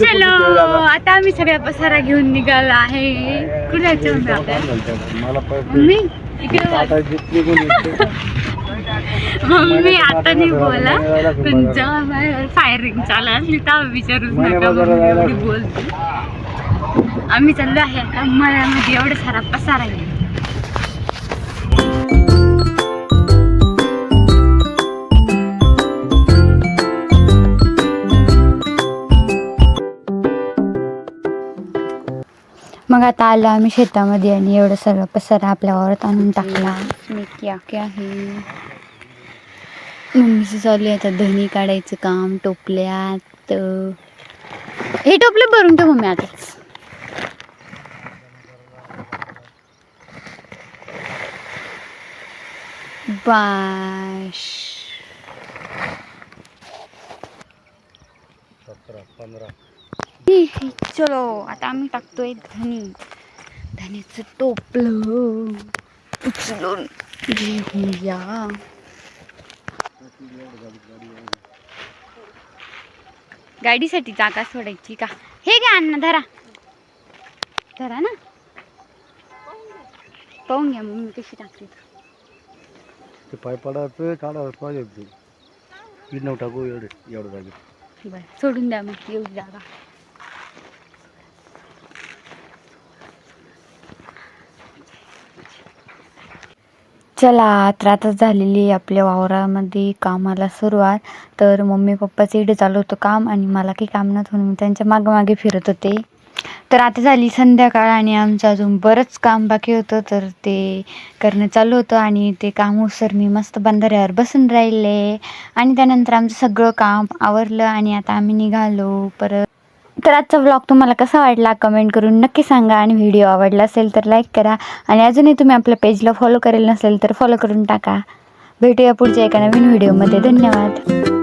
चलो आता आम्ही सगळ्या पसारा घेऊन निघाला आहे. कुठे जायचं मम्मी? इकडे मम्मी आता नाही बोला, पण जेव्हा बाहेर फायरिंग चालू असली तेव्हा विचारूच नका मम्मी एवढी बोलते. आम्ही चाललो आहे आता मळ्यामध्ये. एवढा सारा पसारा आहे. मग आता आलो आम्ही शेतामध्ये आणि एवढं सगळं पसारा आपल्या वावरात आणून टाकला. मी क्या आहे मम्मीचं चालू आहे आता धनी काढायचं काम टोपल्यात. हे टोपले भरून ठेवू मी आताच. बाश 17-15. चलो आता आम्ही टाकतोय धनीचं टोपलं उचलून घेऊया. गाडीसाठी जागा सोडायची का? हे घ्या अण्णा, धरा ना. पाहून घ्या मम्मी कशी टाकली. ते पाय पडायचं काढायला पाहिजे होते. इथं टाकू एवढं जागे. बरं सोडून द्या मग एवढी जागा. चला तर आता झालेली आपल्या वावरामध्ये कामाला सुरुवात. तर मम्मी पप्पाचं इकडे चालू होतं काम आणि मला काही काम नव्हतं म्हणून मी त्यांच्या मागे फिरत होते. तर आता झाली संध्याकाळ आणि आमचं अजून बरंच काम बाकी होतं, तर ते करणं चालू होतं. आणि ते काम उसर मी मस्त बंधाऱ्यावर बसून राहिले आणि त्यानंतर आमचं सगळं काम आवरलं आणि आता आम्ही निघालो परत. तर आजचा व्लॉग तुम्हाला कसा वाटला कमेंट करून नक्की सांगा. आणि व्हिडिओ आवडला असेल तर लाईक करा. आणि अजूनही तुम्ही आपल्या पेजला फॉलो करेल नसेल तर फॉलो करून टाका. भेटूया पुढच्या एका नवीन व्हिडिओमध्ये. धन्यवाद.